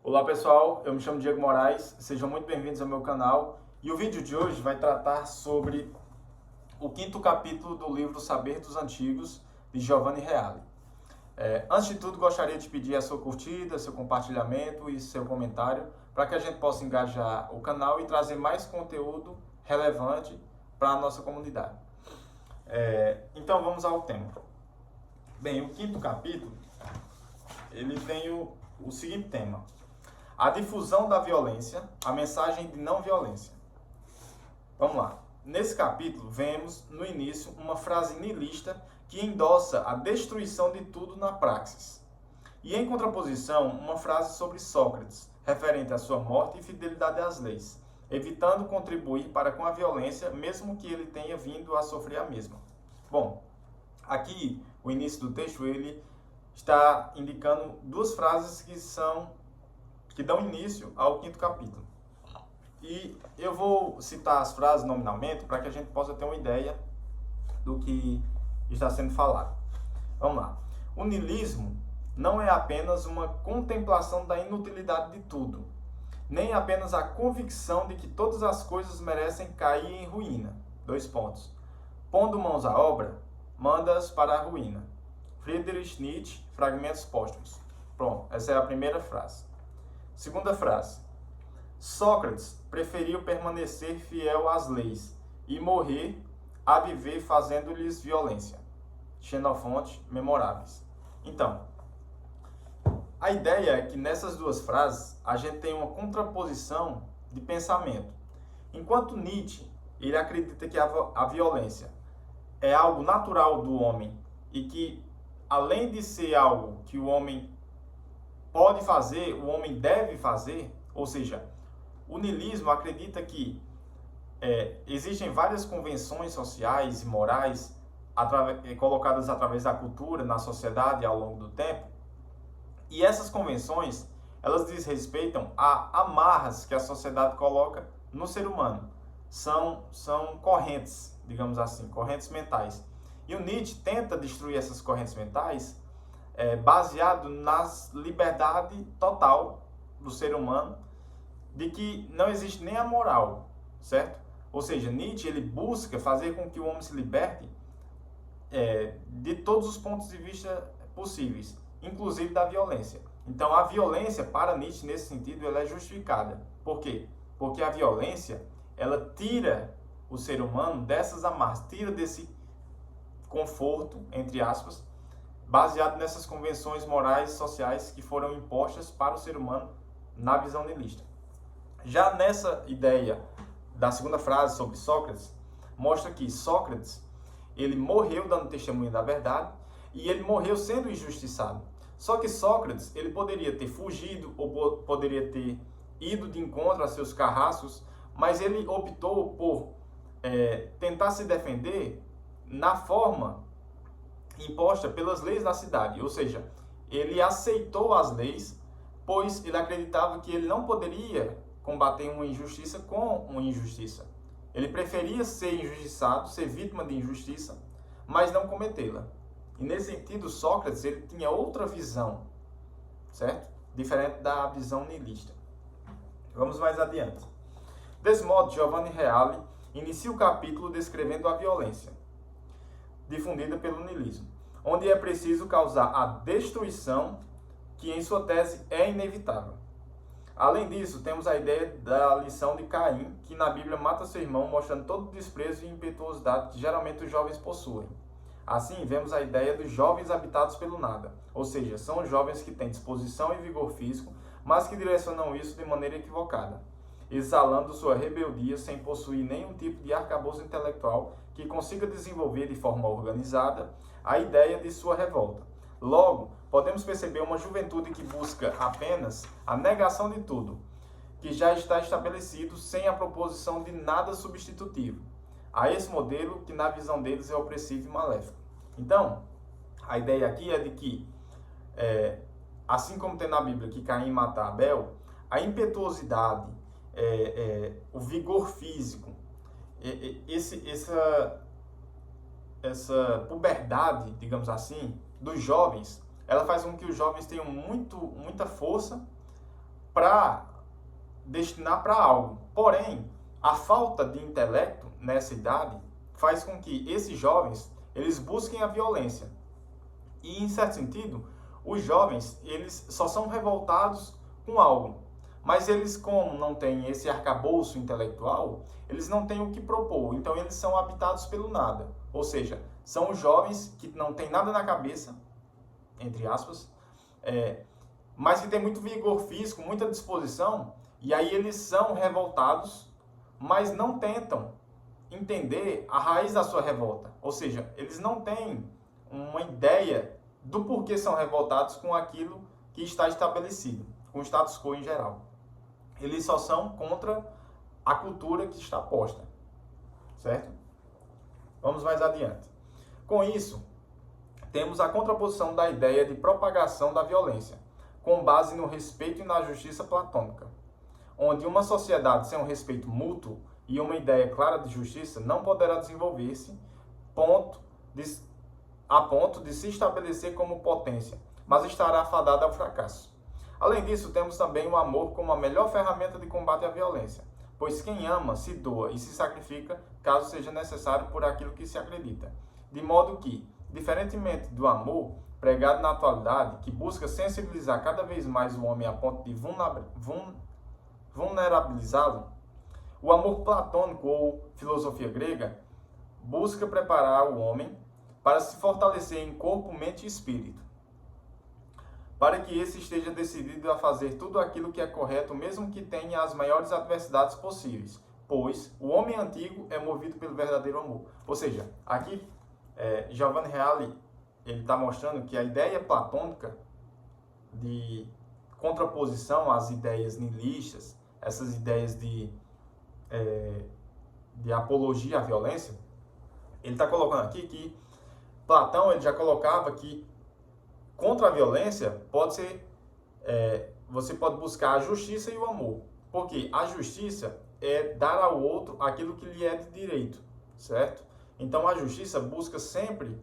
Olá pessoal, eu me chamo Diego Moraes, sejam muito bem-vindos ao meu canal e o vídeo de hoje vai tratar sobre o quinto capítulo do livro Saber dos Antigos, de Giovanni Reale. Antes de tudo, gostaria de pedir a sua curtida, seu compartilhamento e seu comentário para que a gente possa engajar o canal e trazer mais conteúdo relevante para a nossa comunidade. Então vamos ao tema. Bem, o quinto capítulo ele tem o seguinte tema: a difusão da violência, a mensagem de não violência. Vamos lá. Nesse capítulo, vemos no início uma frase niilista que endossa a destruição de tudo na praxis. E em contraposição, uma frase sobre Sócrates, referente à sua morte e fidelidade às leis, evitando contribuir para com a violência, mesmo que ele tenha vindo a sofrer a mesma. Bom, aqui o início do texto ele está indicando duas frases que dão início ao quinto capítulo. E eu vou citar as frases nominalmente para que a gente possa ter uma ideia do que está sendo falado. Vamos lá. O niilismo não é apenas uma contemplação da inutilidade de tudo, nem apenas a convicção de que todas as coisas merecem cair em ruína. Pondo mãos à obra, manda-as para a ruína. Friedrich Nietzsche, Fragmentos Póstumos. Pronto, essa é a primeira frase. Segunda frase. Sócrates preferiu permanecer fiel às leis e morrer a viver fazendo-lhes violência. Xenofonte, Memoráveis. Então, a ideia é que nessas duas frases a gente tem uma contraposição de pensamento. Enquanto Nietzsche ele acredita que a violência é algo natural do homem e que, além de ser algo que o homem pode fazer, o homem deve fazer, ou seja, o niilismo acredita que existem várias convenções sociais e morais colocadas através da cultura, na sociedade ao longo do tempo, e essas convenções, elas desrespeitam a amarras que a sociedade coloca no ser humano. São correntes, digamos assim, correntes mentais. E o Nietzsche tenta destruir essas correntes mentais baseado na liberdade total do ser humano, de que não existe nem a moral, certo? Ou seja, Nietzsche ele busca fazer com que o homem se liberte de todos os pontos de vista possíveis, inclusive da violência. Então, a violência, para Nietzsche, nesse sentido, ela é justificada. Por quê? Porque a violência, ela tira o ser humano dessas amarras, tira desse conforto, entre aspas, baseado nessas convenções morais e sociais que foram impostas para o ser humano na visão niilista. Já nessa ideia da segunda frase sobre Sócrates, mostra que Sócrates ele morreu dando testemunho da verdade e ele morreu sendo injustiçado. Só que Sócrates ele poderia ter fugido ou poderia ter ido de encontro a seus carrascos, mas ele optou por tentar se defender na forma imposta pelas leis da cidade, ou seja, ele aceitou as leis, pois ele acreditava que ele não poderia combater uma injustiça com uma injustiça. Ele preferia ser injustiçado, ser vítima de injustiça, mas não cometê-la. E nesse sentido, Sócrates ele tinha outra visão, certo? Diferente da visão niilista. Vamos mais adiante. Desse modo, Giovanni Reale inicia o capítulo descrevendo a violência difundida pelo niilismo, onde é preciso causar a destruição que em sua tese é inevitável. Além disso, temos a ideia da lição de Caim, que na Bíblia mata seu irmão, mostrando todo o desprezo e impetuosidade que geralmente os jovens possuem. Assim, vemos a ideia dos jovens habitados pelo nada, ou seja, são jovens que têm disposição e vigor físico, mas que direcionam isso de maneira equivocada, exalando sua rebeldia sem possuir nenhum tipo de arcabouço intelectual que consiga desenvolver de forma organizada a ideia de sua revolta. Logo, podemos perceber uma juventude que busca apenas a negação de tudo, que já está estabelecido sem a proposição de nada substitutivo, a esse modelo que na visão deles é opressivo e maléfico. Então, a ideia aqui é de que, assim como tem na Bíblia que Caim mata Abel, a impetuosidade, o vigor físico, essa puberdade, digamos assim, dos jovens, ela faz com que os jovens tenham muita força para destinar para algo. Porém, a falta de intelecto nessa idade faz com que esses jovens eles busquem a violência. E, em certo sentido, os jovens eles só são revoltados com algo. Mas eles, como não têm esse arcabouço intelectual, eles não têm o que propor. Então, eles são habitados pelo nada. Ou seja, são os jovens que não têm nada na cabeça, entre aspas, mas que têm muito vigor físico, muita disposição, e aí eles são revoltados, mas não tentam entender a raiz da sua revolta. Ou seja, eles não têm uma ideia do porquê são revoltados com aquilo que está estabelecido, com o status quo em geral. Eles só são contra a cultura que está posta, certo? Vamos mais adiante. Com isso, temos a contraposição da ideia de propagação da violência, com base no respeito e na justiça platônica, onde uma sociedade sem um respeito mútuo e uma ideia clara de justiça não poderá desenvolver-se a ponto de se estabelecer como potência, mas estará fadada ao fracasso. Além disso, temos também o amor como a melhor ferramenta de combate à violência, pois quem ama se doa e se sacrifica caso seja necessário por aquilo que se acredita. De modo que, diferentemente do amor pregado na atualidade, que busca sensibilizar cada vez mais o homem a ponto de vulnerabilizá-lo, o amor platônico ou filosofia grega busca preparar o homem para se fortalecer em corpo, mente e espírito, para que esse esteja decidido a fazer tudo aquilo que é correto, mesmo que tenha as maiores adversidades possíveis, pois o homem antigo é movido pelo verdadeiro amor. Ou seja, aqui Giovanni Reale ele está mostrando que a ideia platônica de contraposição às ideias nihilistas, essas ideias de apologia à violência, ele está colocando aqui que Platão ele já colocava que contra a violência você pode buscar a justiça e o amor, porque a justiça é dar ao outro aquilo que lhe é de direito, certo? Então a justiça busca sempre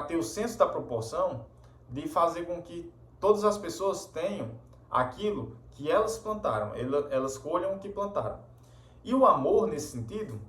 ter o senso da proporção de fazer com que todas as pessoas tenham aquilo que elas plantaram, elas colham o que plantaram. E o amor, nesse sentido,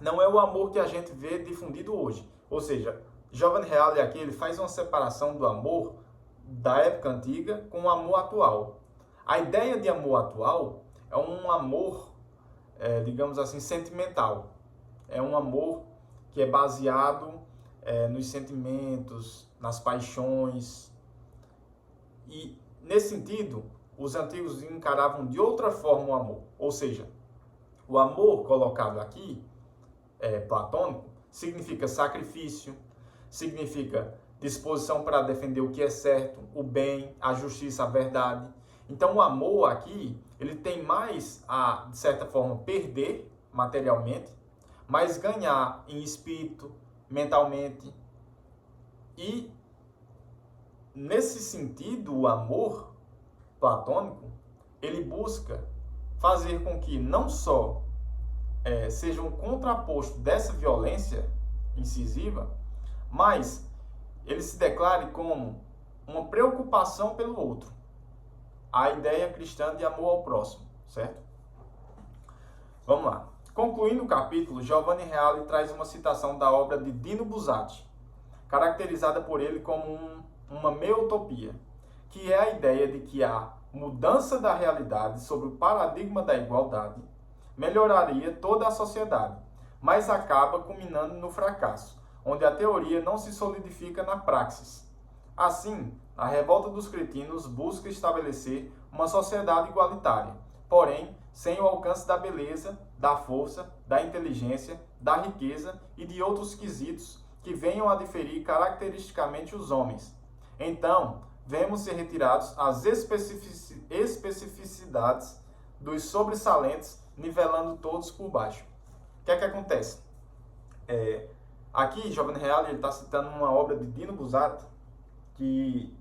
não é o amor que a gente vê difundido hoje. Ou seja, Giovanni Reale aqui ele faz uma separação do amor da época antiga com o amor atual. A ideia de amor atual é um amor, digamos assim, sentimental. É um amor que é baseado nos sentimentos, nas paixões. E, nesse sentido, os antigos encaravam de outra forma o amor. Ou seja, o amor colocado aqui, platônico, significa sacrifício, significa disposição para defender o que é certo, o bem, a justiça, a verdade. Então, o amor aqui, ele tem mais a, de certa forma, perder materialmente, mas ganhar em espírito, mentalmente. E, nesse sentido, o amor platônico, ele busca fazer com que não só seja um contraposto dessa violência incisiva, mas ele se declare como uma preocupação pelo outro. A ideia cristã de amor ao próximo, certo? Vamos lá. Concluindo o capítulo, Giovanni Reale traz uma citação da obra de Dino Buzzati, caracterizada por ele como uma meia-utopia, que é a ideia de que a mudança da realidade sobre o paradigma da igualdade melhoraria toda a sociedade, mas acaba culminando no fracasso, onde a teoria não se solidifica na praxis. Assim, a revolta dos cretinos busca estabelecer uma sociedade igualitária, porém sem o alcance da beleza, da força, da inteligência, da riqueza e de outros quesitos que venham a diferir caracteristicamente os homens. Então, vemos ser retirados as especificidades dos sobressalentes, nivelando todos por baixo. O que é que acontece? Aqui, Giovanni Reale está citando uma obra de Dino Buzzati que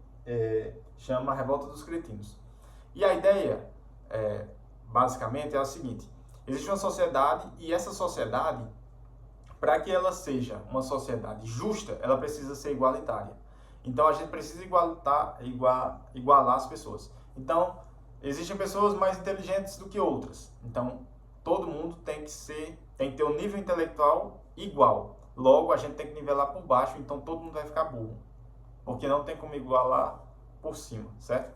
chama A Revolta dos Cretinos. E a ideia, basicamente, é a seguinte: existe uma sociedade e essa sociedade, para que ela seja uma sociedade justa, ela precisa ser igualitária. Então, a gente precisa igualar as pessoas. Então, existem pessoas mais inteligentes do que outras. Então, todo mundo tem que ter um nível intelectual igual. Logo, a gente tem que nivelar por baixo, então todo mundo vai ficar burro. Porque não tem como igualar por cima, certo?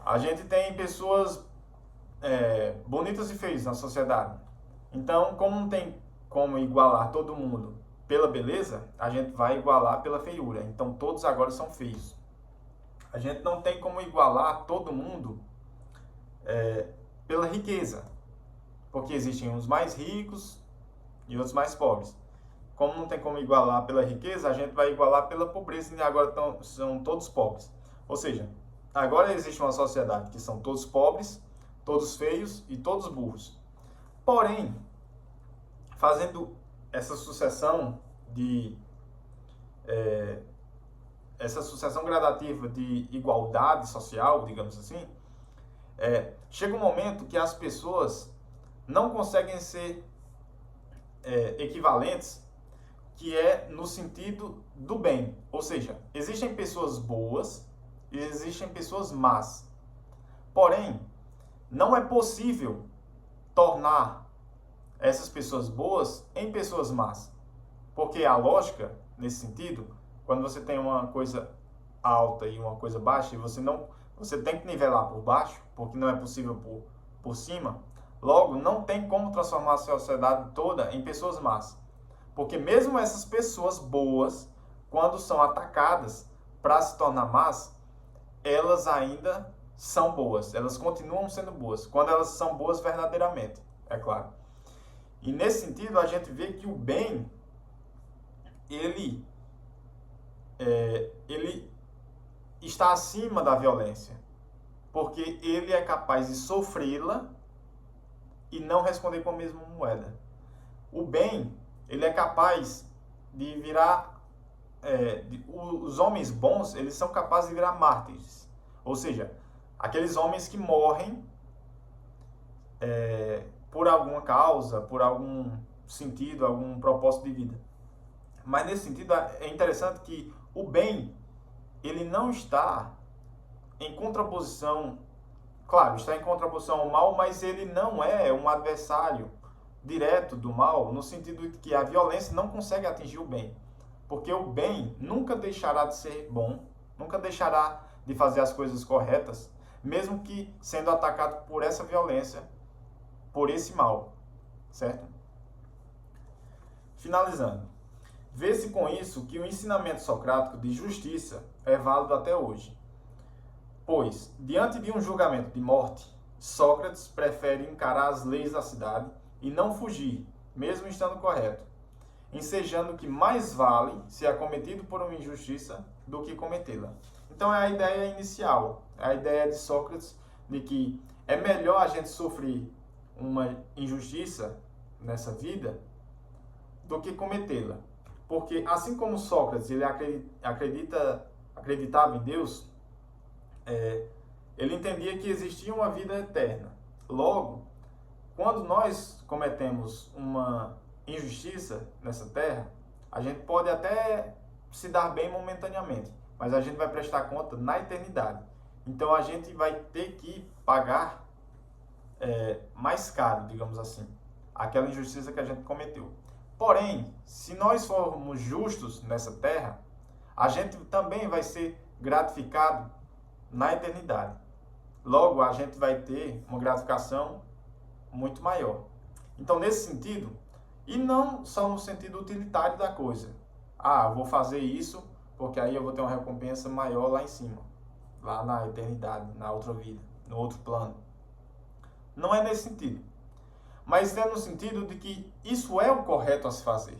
A gente tem pessoas bonitas e feias na sociedade. Então, como não tem como igualar todo mundo pela beleza, a gente vai igualar pela feiura. Então, todos agora são feios. A gente não tem como igualar todo mundo pela riqueza. Porque existem uns mais ricos e outros mais pobres. Como não tem como igualar pela riqueza, a gente vai igualar pela pobreza e agora são todos pobres. Ou seja, agora existe uma sociedade que são todos pobres, todos feios e todos burros. Porém, fazendo essa sucessão gradativa de igualdade social, digamos assim, chega um momento que as pessoas não conseguem ser equivalentes, que é no sentido do bem. Ou seja, existem pessoas boas e existem pessoas más. Porém, não é possível tornar essas pessoas boas em pessoas más. Porque a lógica, nesse sentido, quando você tem uma coisa alta e uma coisa baixa, e você tem que nivelar por baixo, porque não é possível por cima, logo, não tem como transformar a sociedade toda em pessoas más. Porque mesmo essas pessoas boas, quando são atacadas para se tornar más, elas ainda são boas. Elas continuam sendo boas. Quando elas são boas verdadeiramente, é claro. E nesse sentido, a gente vê que o bem, ele está acima da violência. Porque ele é capaz de sofrê-la e não responder com a mesma moeda. O bem, ele é capaz de virar... os homens bons, eles são capazes de virar mártires. Ou seja, aqueles homens que morrem por alguma causa, por algum sentido, algum propósito de vida. Mas nesse sentido, é interessante que o bem, ele não está em contraposição... Claro, está em contraposição ao mal, mas ele não é um adversário direto do mal, no sentido de que a violência não consegue atingir o bem. Porque o bem nunca deixará de ser bom, nunca deixará de fazer as coisas corretas, mesmo que sendo atacado por essa violência, por esse mal, certo? Finalizando, vê-se com isso que o ensinamento socrático de justiça é válido até hoje. Pois, diante de um julgamento de morte, Sócrates prefere encarar as leis da cidade e não fugir, mesmo estando correto, ensejando que mais vale ser acometido por uma injustiça do que cometê-la. Então é a ideia inicial, é a ideia de Sócrates de que é melhor a gente sofrer uma injustiça nessa vida do que cometê-la. Porque assim como Sócrates ele acreditava em Deus, ele entendia que existia uma vida eterna. Logo, quando nós cometemos uma injustiça nessa terra, a gente pode até se dar bem momentaneamente, mas a gente vai prestar conta na eternidade. Então a gente vai ter que pagar mais caro, digamos assim, aquela injustiça que a gente cometeu. Porém, se nós formos justos nessa terra, a gente também vai ser gratificado na eternidade. Logo, a gente vai ter uma gratificação muito maior. Então, nesse sentido, e não só no sentido utilitário da coisa. Vou fazer isso porque aí eu vou ter uma recompensa maior lá em cima, lá na eternidade, na outra vida, no outro plano. Não é nesse sentido. Mas é no sentido de que isso é o correto a se fazer.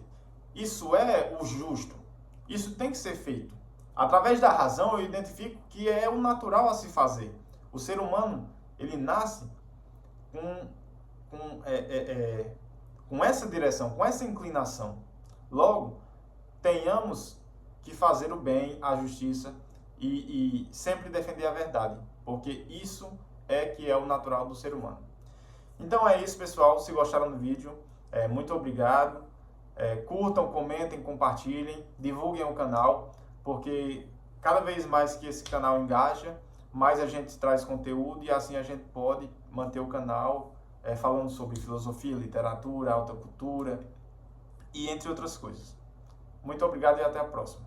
Isso é o justo. Isso tem que ser feito. Através da razão, eu identifico que é o natural a se fazer. O ser humano, ele nasce com essa direção, com essa inclinação. Logo, tenhamos que fazer o bem, a justiça e sempre defender a verdade, porque isso que é o natural do ser humano. Então é isso, pessoal. Se gostaram do vídeo, muito obrigado. Curtam, comentem, compartilhem, divulguem o canal, porque cada vez mais que esse canal engaja, mais a gente traz conteúdo e assim a gente pode manter o canal falando sobre filosofia, literatura, alta cultura e entre outras coisas. Muito obrigado e até a próxima.